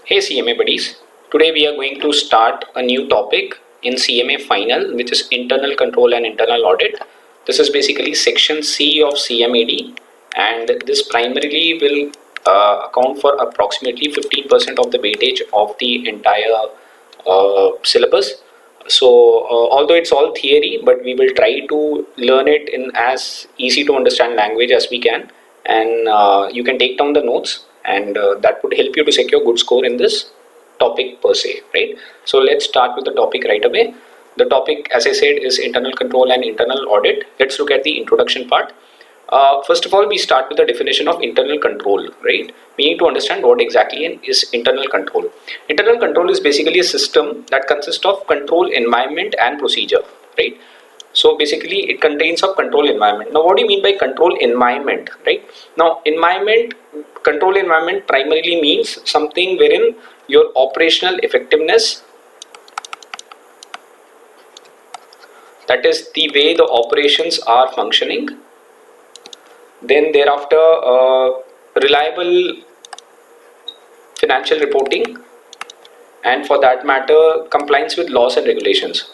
Hey CMA buddies, today we are going to start a new topic in CMA final, which is internal control and internal audit. This is basically section C of CMAD, and this primarily will account for approximately 15% of the weightage of the entire syllabus. So although it's all theory, but we will try to learn it in as easy to understand language as we can, and you can take down the notes, and that would help you to secure good score in this topic per se, right? So let's start with the topic right away. The topic, as I said, is internal control and internal audit. Let's look at the introduction part. First of all, we start with the definition of internal control, right? We need to understand what exactly is internal control. Internal control is basically a system that consists of control environment and procedure, right? So basically it contains a control environment. Now what do you mean by control environment, right? Now control environment primarily means something wherein your operational effectiveness, that is the way the operations are functioning, then thereafter reliable financial reporting, and for that matter compliance with laws and regulations.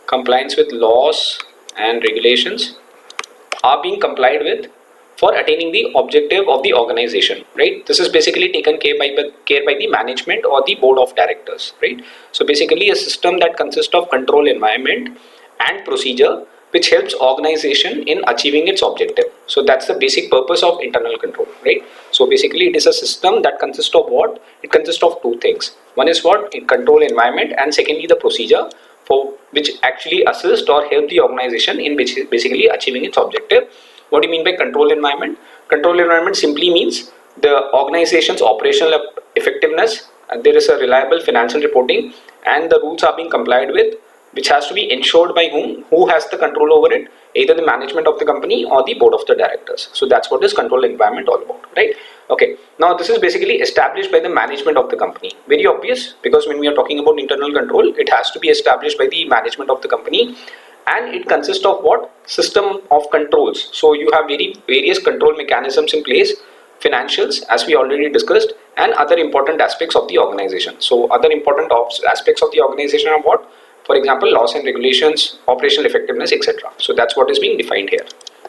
Compliance with laws and regulations are being complied with for attaining the objective of the organization, right? This is basically taken care by the management or the board of directors, right? So basically a system that consists of control environment and procedure which helps organization in achieving its objective. So that's the basic purpose of internal control, right? So basically it is a system that consists of what? It consists of two things. One is what? In control environment, and secondly the procedure for which actually assist or help the organization in basically achieving its objective. What do you mean by control environment? Control environment simply means the organization's operational effectiveness, and there is a reliable financial reporting, and the rules are being complied with, which has to be ensured by whom? Who has the control over it? Either the management of the company or the board of the directors. So that's what this control environment all about, right? Okay, now this is basically established by the management of the company. Very obvious, because when we are talking about internal control, it has to be established by the management of the company, and it consists of what? System of controls. So you have various control mechanisms in place, financials as we already discussed, and other important aspects of the organization. So other important aspects of the organization are what? For example, laws and regulations, operational effectiveness, etc. So that's what is being defined here,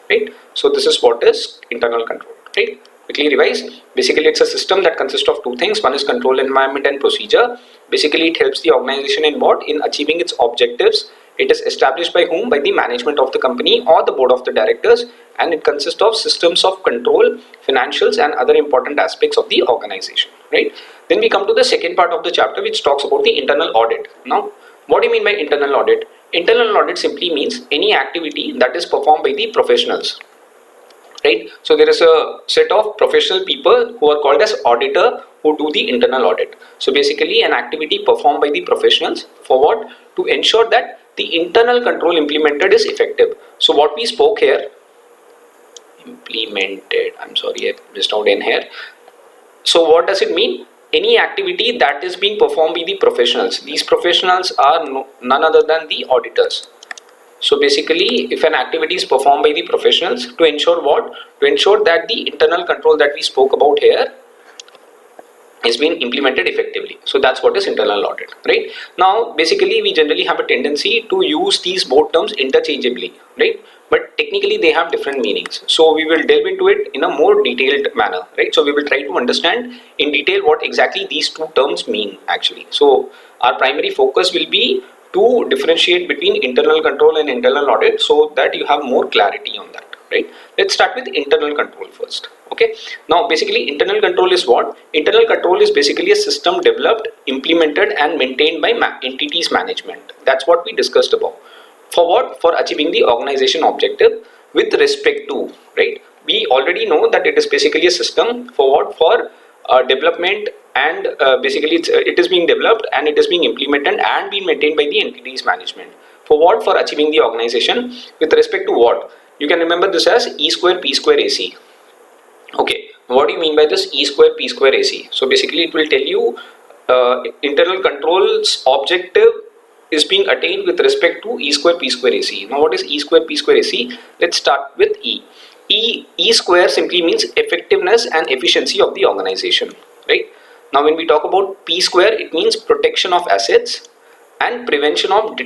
right? So this is what is internal control, right? Quickly revise. Basically it's a system that consists of two things. One is control environment and procedure. Basically it helps the organization in what? In achieving its objectives. It is established by whom? By the management of the company or the board of the directors, and it consists of systems of control, financials, and other important aspects of the organization, right? Then we come to the second part of the chapter, which talks about the internal audit. Now what do you mean by internal audit? Internal audit simply means any activity that is performed by the professionals, right? So there is a set of professional people who are called as auditor who do the internal audit. So basically an activity performed by the professionals for what? To ensure that the internal control implemented is effective. So what we spoke here, implemented, I'm sorry I missed out in here. So what does it mean? Any activity that is being performed by the professionals. These professionals are none other than the auditors. So basically if an activity is performed by the professionals, to ensure what? To ensure that the internal control that we spoke about here is being implemented effectively. So that's what is internal audit, right? Now basically we generally have a tendency to use these both terms interchangeably, right? But technically they have different meanings. So we will delve into it in a more detailed manner, right? So we will try to understand in detail what exactly these two terms mean actually. So our primary focus will be to differentiate between internal control and internal audit, so that you have more clarity on that, right? Let's start with internal control first. Okay, now basically internal control is what? Internal control is basically a system developed, implemented, and maintained by entities management. That's what we discussed above. For what? For achieving the organization objective with respect to, right? We already know that it is basically a system for what? For development, and basically it is being developed and it is being implemented and being maintained by the entities management. For what? For achieving the organization with respect to what? You can remember this as E square P square AC. Okay, what do you mean by this E square P square AC? So basically it will tell you internal control's objective is being attained with respect to E square P square AC. Now what is E square P square AC? Let's start with E. E square simply means effectiveness and efficiency of the organization, right? Now when we talk about P square, it means protection of assets and prevention and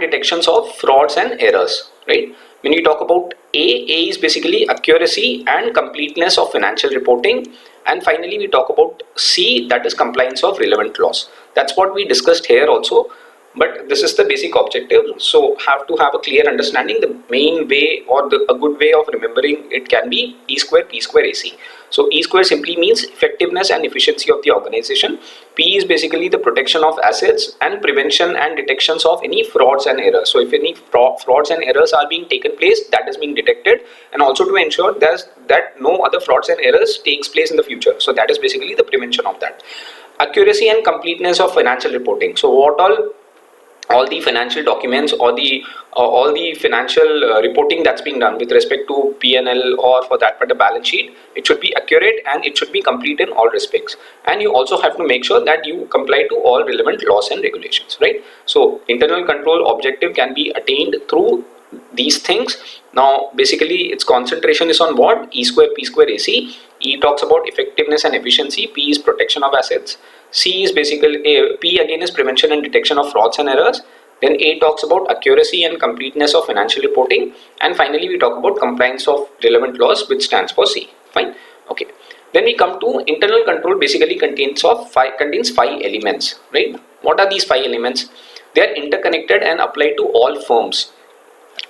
detections of frauds and errors, right? When we talk about A is basically accuracy and completeness of financial reporting, and finally we talk about C, that is compliance of relevant laws. That's what we discussed here also, but this is the basic objective, so have to have a clear understanding. The main way or a good way of remembering it can be E square P square AC. So E square simply means effectiveness and efficiency of the organization. P is basically the protection of assets and prevention and detections of any frauds and errors. So if any frauds and errors are being taken place, that is being detected, and also to ensure that no other frauds and errors takes place in the future. So that is basically the prevention of that. Accuracy and completeness of financial reporting. So what all the financial documents or all the financial reporting that's being done with respect to P&L or for that part the balance sheet, it should be accurate and it should be complete in all respects. And you also have to make sure that you comply to all relevant laws and regulations, right? So internal control objective can be attained through these things. Now basically its concentration is on what? E square P square AC. E talks about effectiveness and efficiency. P is protection of assets. C is basically P again is prevention and detection of frauds and errors. Then A talks about accuracy and completeness of financial reporting, and finally we talk about compliance of relevant laws, which stands for C. Fine. Okay. Then we come to internal control. Basically contains five elements, right? What are these five elements? They are interconnected and applied to all firms.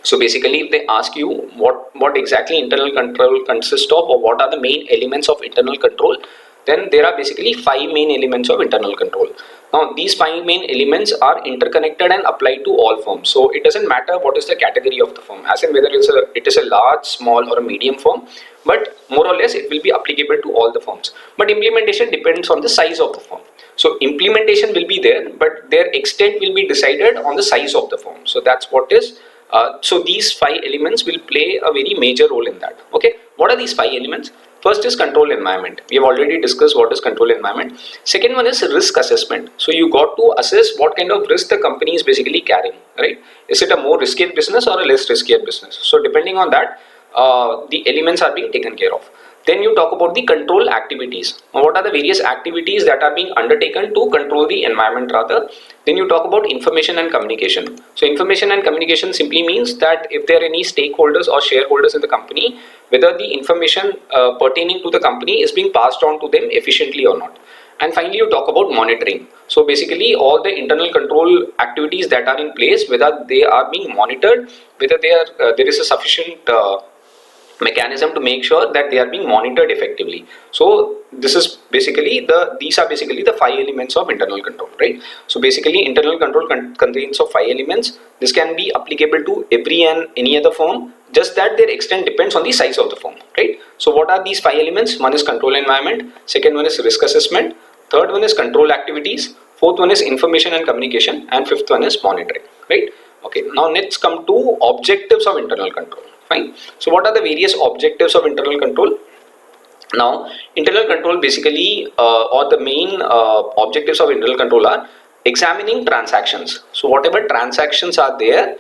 So basically if they ask you what exactly internal control consists of, or what are the main elements of internal control, then there are basically five main elements of internal control. Now these five main elements are interconnected and applied to all firms. So it doesn't matter what is the category of the firm, as in whether it is a large, small or a medium firm, but more or less it will be applicable to all the firms. But implementation depends on the size of the firm. So implementation will be there, but their extent will be decided on the size of the firm. So that's what is so these five elements will play a very major role in that. Okay, what are these five elements? First is control environment. We have already discussed what is control environment. Second one is risk assessment. So you got to assess what kind of risk the company is basically carrying, right? Is it a more riskier business or a less riskier business? So depending on that, the elements are being taken care of. Then you talk about the control activities. Now, what are the various activities that are being undertaken to control the environment rather? Then you talk about information and communication. So information and communication simply means that if there are any stakeholders or shareholders in the company, whether the information pertaining to the company is being passed on to them efficiently or not. And finally you talk about monitoring. So basically all the internal control activities that are in place, whether they are being monitored, whether there is a sufficient mechanism to make sure that they are being monitored effectively. So these are basically the five elements of internal control, right? So basically internal control contains of five elements. This can be applicable to every and any other firm, just that their extent depends on the size of the firm, right? So what are these five elements? One is control environment, second one is risk assessment, third one is control activities, fourth one is information and communication, and fifth one is monitoring, right? Okay, now let's come to objectives of internal control. Fine. So what are the various objectives of internal control? Now internal control basically or the main objectives of internal control are examining transactions. So whatever transactions are there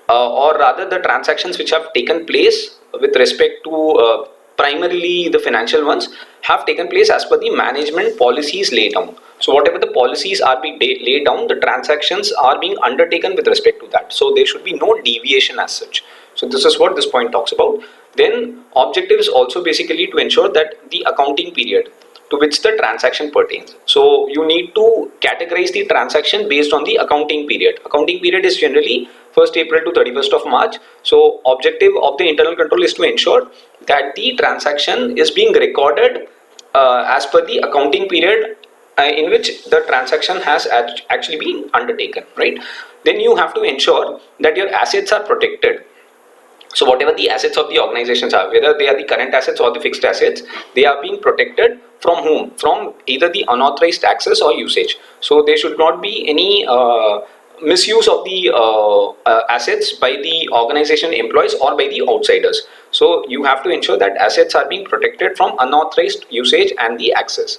or rather the transactions which have taken place with respect to primarily the financial ones have taken place as per the management policies laid down. So whatever the policies are being laid down, the transactions are being undertaken with respect to that. So there should be no deviation as such. So this is what this point talks about. Then objective is also basically to ensure that the accounting period to which the transaction pertains. So you need to categorize the transaction based on the accounting period. Accounting period is generally 1st April to 31st of March. So objective of the internal control is to ensure that the transaction is being recorded as per the accounting period in which the transaction has actually been undertaken, right? Then you have to ensure that your assets are protected. So whatever the assets of the organizations are, whether they are the current assets or the fixed assets, they are being protected from whom? From either the unauthorized access or usage. So there should not be any misuse of the assets by the organization employees or by the outsiders. So you have to ensure that assets are being protected from unauthorized usage and the access.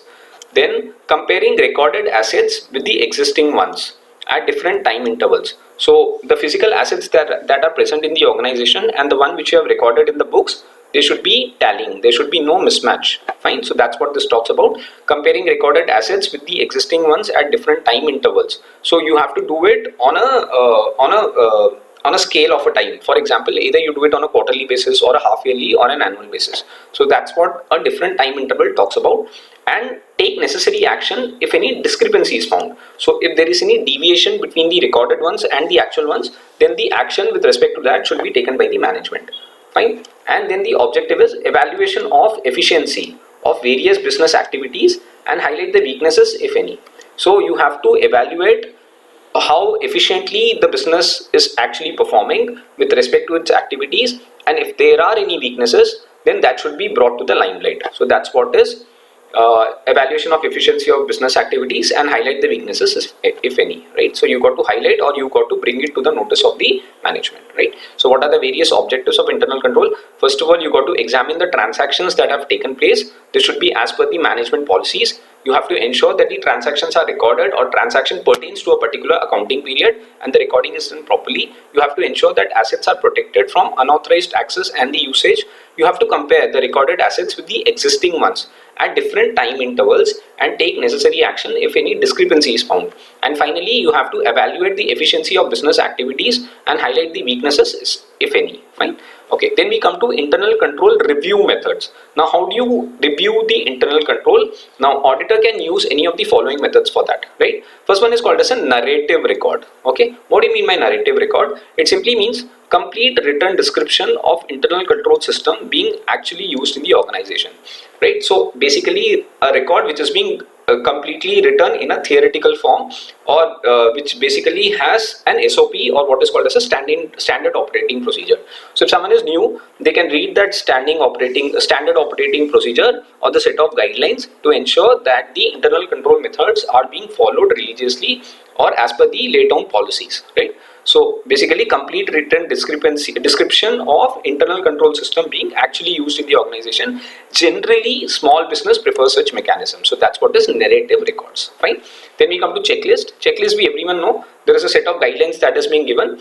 Then comparing recorded assets with the existing ones at different time intervals. So the physical assets that are present in the organization and the one which you have recorded in the books, they should be tallying. There should be no mismatch. Fine. So that's what this talks about. Comparing recorded assets with the existing ones at different time intervals. So you have to do it on a scale of a time. For example, either you do it on a quarterly basis or a half yearly or an annual basis. So that's what a different time interval talks about. And take necessary action if any discrepancy is found. So if there is any deviation between the recorded ones and the actual ones, then the action with respect to that should be taken by the management. Fine. And then the objective is evaluation of efficiency of various business activities and highlight the weaknesses if any. So you have to evaluate how efficiently the business is actually performing with respect to its activities, and if there are any weaknesses, then that should be brought to the limelight. So that's what is evaluation of efficiency of business activities and highlight the weaknesses if any, right? So you got to highlight or you got to bring it to the notice of the management, right? So what are the various objectives of internal control? First of all, you got to examine the transactions that have taken place. This should be as per the management policies. You have to ensure that the transactions are recorded or transaction pertains to a particular accounting period and the recording is done properly. You have to ensure that assets are protected from unauthorized access and the usage. You have to compare the recorded assets with the existing ones at different time intervals and take necessary action if any discrepancy is found. And finally, you have to evaluate the efficiency of business activities and highlight the weaknesses if any. Fine. Okay, then we come to internal control review methods. Now, how do you review the internal control? Now, auditor can use any of the following methods for that, right? First one is called as a narrative record. Okay, what do you mean by narrative record? It simply means complete written description of internal control system being actually used in the organization, right? So basically a record which is being completely written in a theoretical form, or which basically has an SOP or what is called as a standard operating procedure. So if someone is new, they can read that standard operating procedure or the set of guidelines to ensure that the internal control methods are being followed religiously or as per the laid down policies, right? So basically complete written description of internal control system being actually used in the organization. Generally small business prefers such mechanisms. So that's what is narrative records. Fine. Then we come to checklist. Checklist, we everyone know there is a set of guidelines that is being given.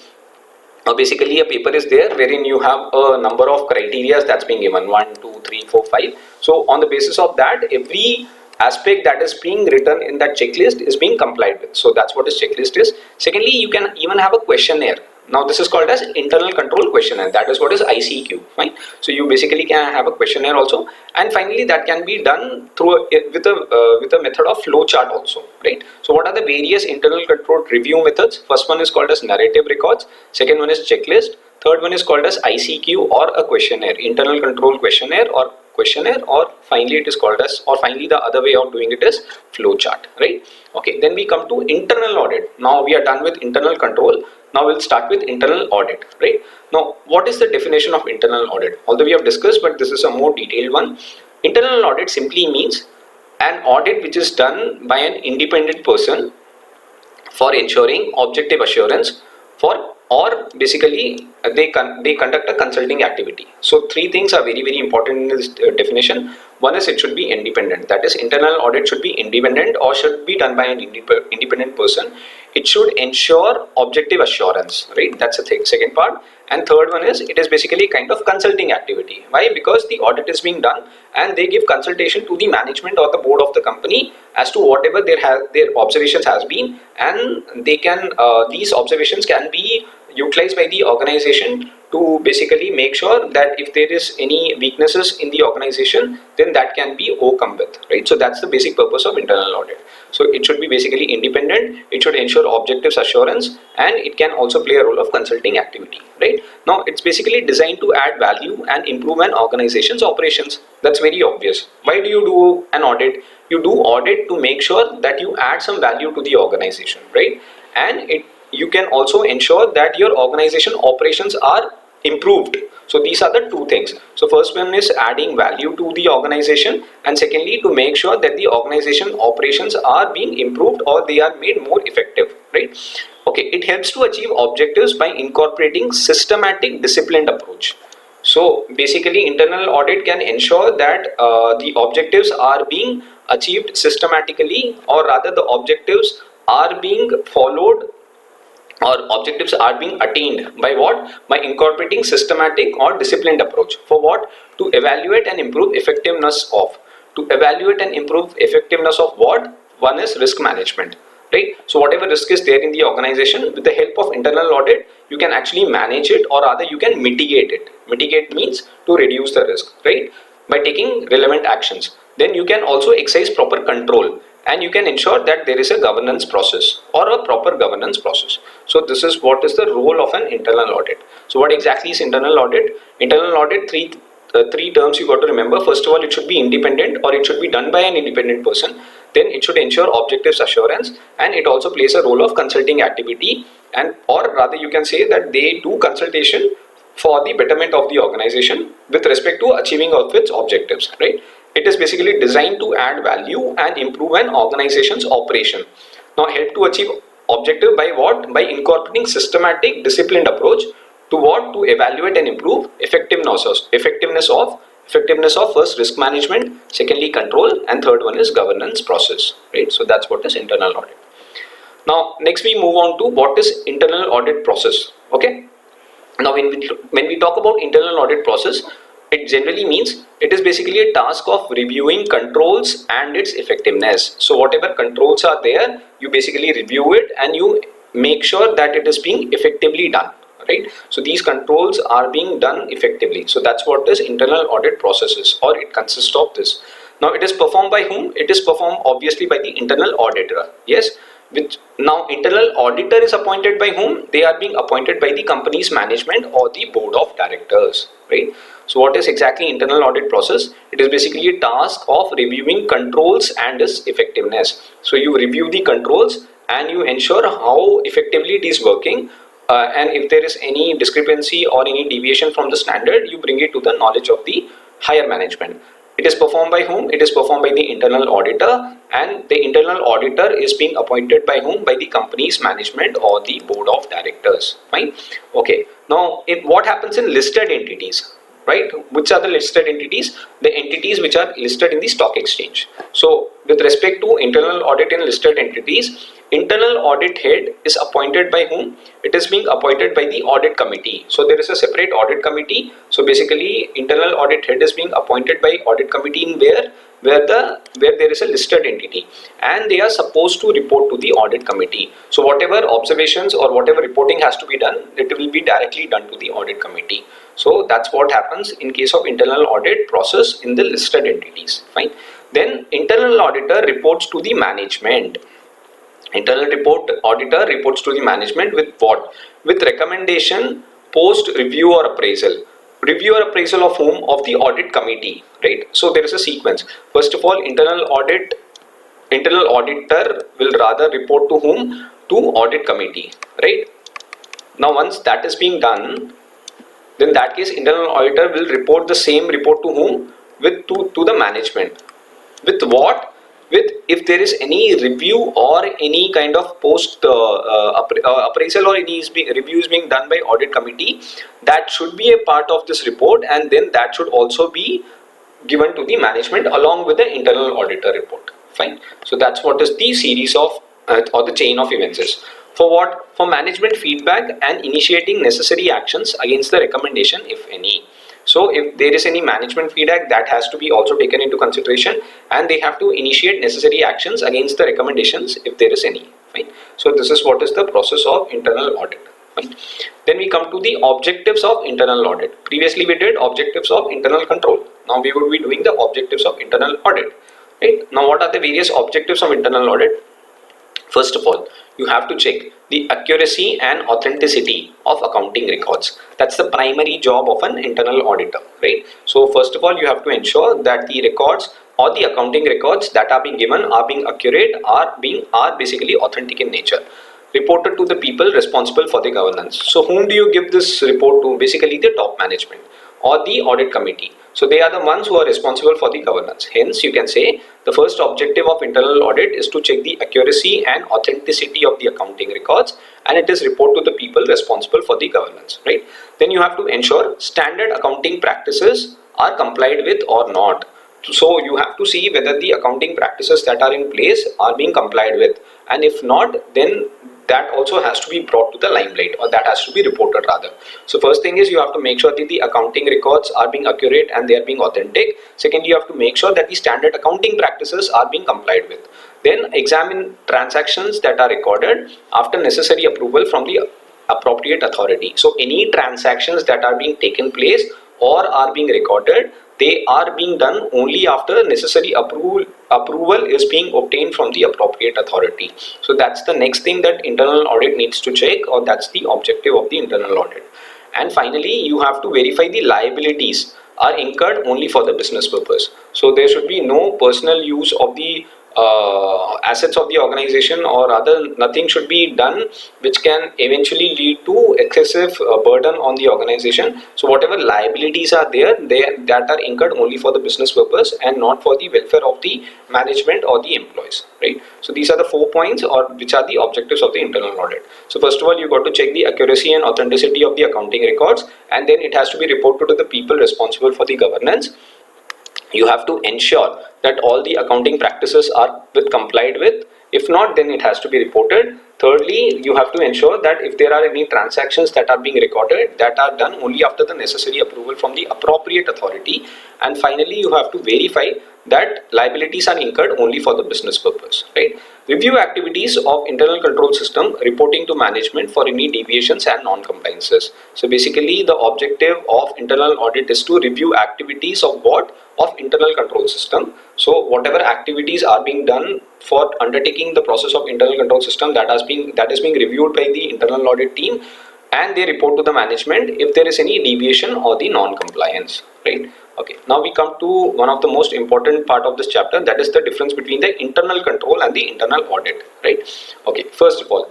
Basically a paper is there wherein you have a number of criteria that's being given, 1, 2, 3, 4, 5. So on the basis of that, every aspect that is being written in that checklist is being complied with. So that's what a checklist is. Secondly, you can even have a questionnaire. Now this is called as internal control questionnaire. That is what is ICQ. Fine. So you basically can have a questionnaire also. And finally, that can be done through with a method of flow chart also, right? So what are the various internal control review methods? First one is called as narrative records. Second one is checklist. Third one is called as ICQ or a questionnaire, internal control questionnaire, or finally it is called as, or finally the other way of doing it is flow chart, right? Okay, then we come to internal audit. Now we are done with internal control. Now we'll start with internal audit, right? Now, what is the definition of internal audit? Although we have discussed, but this is a more detailed one. Internal audit simply means an audit which is done by an independent person for ensuring objective assurance or basically they conduct a consulting activity. So three things are very important in this definition. One is it should be independent. That is, internal audit should be independent or should be done by an independent person. It should ensure objective assurance, right? That's the second part. And third one is it is basically kind of consulting activity. Why? Because the audit is being done and they give consultation to the management or the board of the company as to whatever their observations has been, and they can these observations can be utilized by the organization to basically make sure that if there is any weaknesses in the organization, then that can be overcome with, right? So that's the basic purpose of internal audit. So it should be basically independent, it should ensure objectives assurance, and it can also play a role of consulting activity, right? Now it's basically designed to add value and improve an organization's operations. That's very obvious. Why do you do an audit? You do audit to make sure that you add some value to the organization, right? And you can also ensure that your organization operations are improved. So these are the two things. So first one is adding value to the organization, and secondly to make sure that the organization operations are being improved or they are made more effective, right? Okay, it helps to achieve objectives by incorporating systematic disciplined approach. So basically internal audit can ensure that the objectives are being achieved systematically, or rather the objectives are being followed or objectives are being attained by what? By incorporating systematic or disciplined approach. For what? To evaluate and improve effectiveness of. To evaluate and improve effectiveness of what? One is risk management, right? So whatever risk is there in the organization, with the help of internal audit, you can actually manage it, or rather you can mitigate it. Mitigate means to reduce the risk, right? By taking relevant actions. Then you can also exercise proper control, and you can ensure that there is a governance process or a proper governance process. So this is what is the role of an internal audit. So what exactly is internal audit? Internal audit, three terms you got to remember. First of all, it should be independent, or it should be done by an independent person. Then it should ensure objectives assurance, and it also plays a role of consulting activity, and or rather you can say that they do consultation for the betterment of the organization with respect to achieving of its objectives, right? It is basically designed to add value and improve an organization's operation. Now help to achieve objective by what? By incorporating systematic disciplined approach to what? To evaluate and improve effectiveness of first risk management, secondly control, and third one is governance process, right? So that's what is internal audit. Now next we move on to what is internal audit process. Okay, now when we talk about internal audit process, it generally means it is basically a task of reviewing controls and its effectiveness. So whatever controls are there, you basically review it and you make sure that it is being effectively done, right? So these controls are being done effectively. So that's what this internal audit process is, or it consists of this. Now it is performed by whom? It is performed obviously by the internal auditor. Yes. Which now internal auditor is appointed by whom? They are being appointed by the company's management or the board of directors, right? So what is exactly internal audit process? It is basically a task of reviewing controls and its effectiveness. So you review the controls and you ensure how effectively it is working, and if there is any discrepancy or any deviation from the standard, you bring it to the knowledge of the higher management. It is performed by whom? It is performed by the internal auditor, and the internal auditor is being appointed by whom? By the company's management or the board of directors. Fine. Okay. Now, what happens in listed entities? Right? Which are the listed entities? The entities which are listed in the stock exchange. So, with respect to internal audit in listed entities, internal audit head is appointed by whom? It is being appointed by the audit committee. So there is a separate audit committee. So basically internal audit head is being appointed by audit committee in where there is a listed entity, and they are supposed to report to the audit committee. So whatever observations or whatever reporting has to be done, it will be directly done to the audit committee. So that's what happens in case of internal audit process in the listed entities. Fine. Then internal auditor reports to the management. Internal auditor reports to the management with what? With recommendation, post review or appraisal. Review or appraisal of whom? Of the audit committee, right? So there is a sequence. First of all, internal auditor will rather report to whom? To audit committee, right? Now once that is being done, then that case internal auditor will report the same report to whom? To the management. With what? With if there is any review or any kind of post appraisal or any review is being done by audit committee, that should be a part of this report, and then that should also be given to the management along with the internal auditor report. Fine. So that's what is the series of or the chain of events is. For what? For management feedback and initiating necessary actions against the recommendation, if any. So if there is any management feedback, that has to be also taken into consideration, and they have to initiate necessary actions against the recommendations if there is any. Fine. So this is what is the process of internal audit. Fine. Then we come to the objectives of internal audit. Previously we did objectives of internal control. Now we would be doing the objectives of internal audit. Right. Now what are the various objectives of internal audit? First of all, you have to check the accuracy and authenticity of accounting records. That's the primary job of an internal auditor, right? So first of all, you have to ensure that the records or the accounting records that are being given are being accurate, are basically authentic in nature. Reported to the people responsible for the governance. So whom do you give this report to? Basically the top management or the audit committee. So they are the ones who are responsible for the governance. Hence you can say the first objective of internal audit is to check the accuracy and authenticity of the accounting records, and it is report to the people responsible for the governance, right? Then you have to ensure standard accounting practices are complied with or not. So you have to see whether the accounting practices that are in place are being complied with, and if not, then that also has to be brought to the limelight, or that has to be reported rather. So first thing is you have to make sure that the accounting records are being accurate and they are being authentic. Second, you have to make sure that the standard accounting practices are being complied with. Then examine transactions that are recorded after necessary approval from the appropriate authority. So any transactions that are being taken place or are being recorded, they are being done only after necessary approval is being obtained from the appropriate authority. So that's the next thing that internal audit needs to check, or that's the objective of the internal audit. And finally, you have to verify the liabilities are incurred only for the business purpose. So there should be no personal use of the assets of the organization, or other nothing should be done which can eventually lead to excessive burden on the organization. So whatever liabilities are there, that are incurred only for the business purpose and not for the welfare of the management or the employees, right? So these are the 4 points, or which are the objectives of the internal audit. So first of all, you got to check the accuracy and authenticity of the accounting records, and then it has to be reported to the people responsible for the governance. You have to ensure that all the accounting practices are complied with. If not, then it has to be reported. Thirdly, you have to ensure that if there are any transactions that are being recorded, that are done only after the necessary approval from the appropriate authority. And finally, you have to verify that liabilities are incurred only for the business purpose, right? Review activities of internal control system, reporting to management for any deviations and non-compliances. So basically, the objective of internal audit is to review activities of what? Of internal control system. So whatever activities are being done for undertaking the process of internal control system, that is being reviewed by the internal audit team, and they report to the management if there is any deviation or the non-compliance, right? Okay, now we come to one of the most important part of this chapter, that is the difference between the internal control and the internal audit, right? Okay, first of all,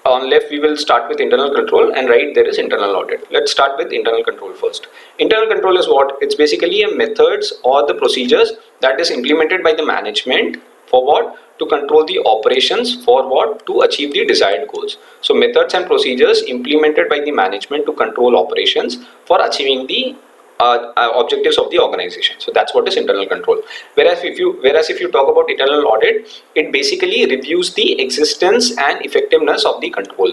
on left we will start with internal control, and right there is internal audit. Let's start with internal control first. Internal control is what? It's basically a methods or the procedures that is implemented by the management for what? To control the operations for what? To achieve the desired goals. So methods and procedures implemented by the management to control operations for achieving the objectives of the organization. So that's what is internal control. Whereas if you talk about internal audit, it basically reviews the existence and effectiveness of the control.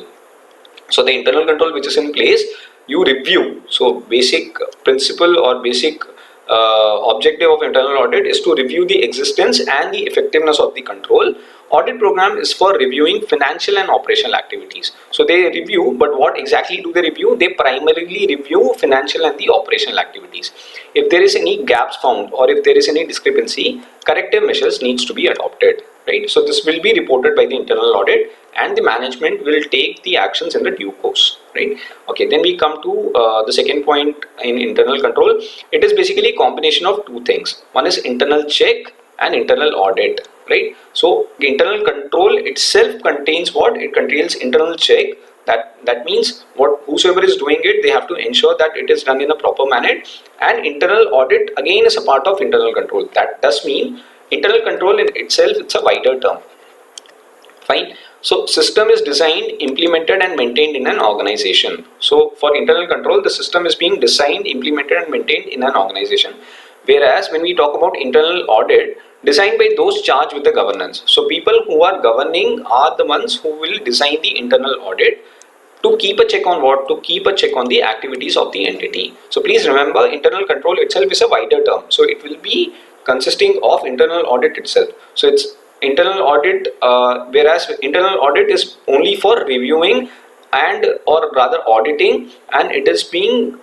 So the internal control which is in place, you review. So basic principle or basic objective of internal audit is to review the existence and the effectiveness of the control. Audit program is for reviewing financial and operational activities. So they review, but what exactly do they review? They primarily review financial and the operational activities. If there is any gaps found, or if there is any discrepancy, corrective measures needs to be adopted, right? So this will be reported by the internal audit, and the management will take the actions in the due course, right? Okay, then we come to the second point in internal control. It is basically a combination of two things. One is internal check and internal audit, right? So the internal control itself contains what? It contains internal check. That means what whosoever is doing it, they have to ensure that it is done in a proper manner. And internal audit again is a part of internal control. That does mean internal control in itself, it's a wider term. Fine. So system is designed, implemented and maintained in an organization. So for internal control, the system is being designed, implemented and maintained in an organization. Whereas when we talk about internal audit, designed by those charged with the governance. So people who are governing are the ones who will design the internal audit to keep a check on what? To keep a check on the activities of the entity. So please remember, internal control itself is a wider term. So it will be consisting of internal audit itself. So it's internal audit, whereas internal audit is only for reviewing and or rather auditing, and it is being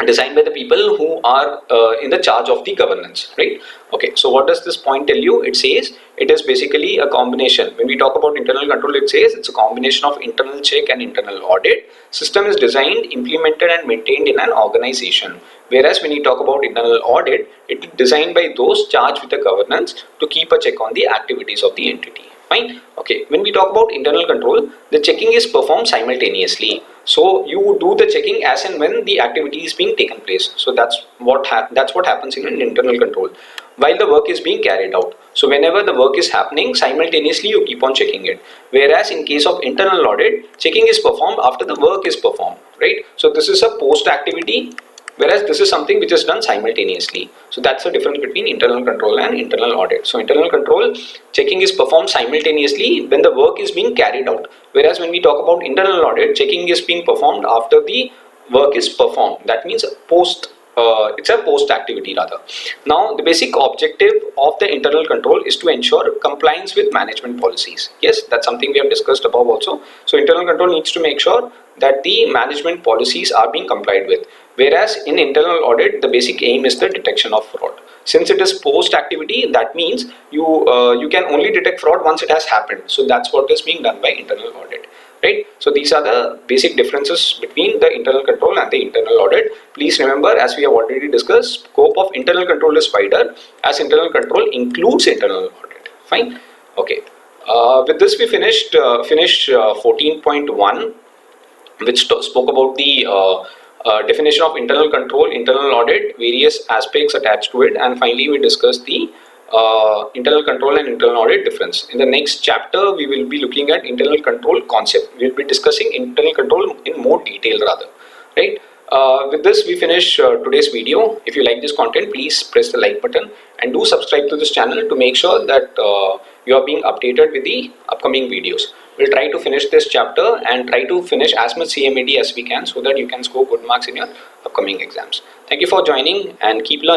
designed by the people who are in the charge of the governance, right? Okay, so what does this point tell you? It says it is basically a combination. When we talk about internal control, it says it's a combination of internal check and internal audit. System is designed, implemented and maintained in an organization. Whereas when you talk about internal audit, it is designed by those charged with the governance to keep a check on the activities of the entity. Fine. Okay, when we talk about internal control, the checking is performed simultaneously. So you do the checking as and when the activity is being taken place. So that's what happens in an internal control while the work is being carried out. So whenever the work is happening, simultaneously you keep on checking it. Whereas in case of internal audit, checking is performed after the work is performed, right? So this is a post activity whereas this is something which is done simultaneously. So that's the difference between internal control and internal audit. So internal control checking is performed simultaneously when the work is being carried out, whereas when we talk about internal audit, checking is being performed after the work is performed. That means it's a post activity rather. Now the basic objective of the internal control is to ensure compliance with management policies. Yes, that's something we have discussed above also. So internal control needs to make sure that the management policies are being complied with, whereas in internal audit the basic aim is the detection of fraud. Since it is post activity, that means you can only detect fraud once it has happened. So that's what is being done by internal audit. Right. So these are the basic differences between the internal control and the internal audit. Please remember, as we have already discussed, scope of internal control is wider, as internal control includes internal audit. Fine. Okay. With this we finished 14.1, which spoke about the definition of internal control, internal audit, various aspects attached to it, and finally we discussed the internal control and internal audit difference. In the next chapter we will be looking at internal control concept. We will be discussing internal control in more detail rather, right? With this we finish today's video. If you like this content, please press the like button and do subscribe to this channel to make sure that you are being updated with the upcoming videos. We'll try to finish this chapter and try to finish as much CMAD as we can so that you can score good marks in your upcoming exams. Thank you for joining and keep learning.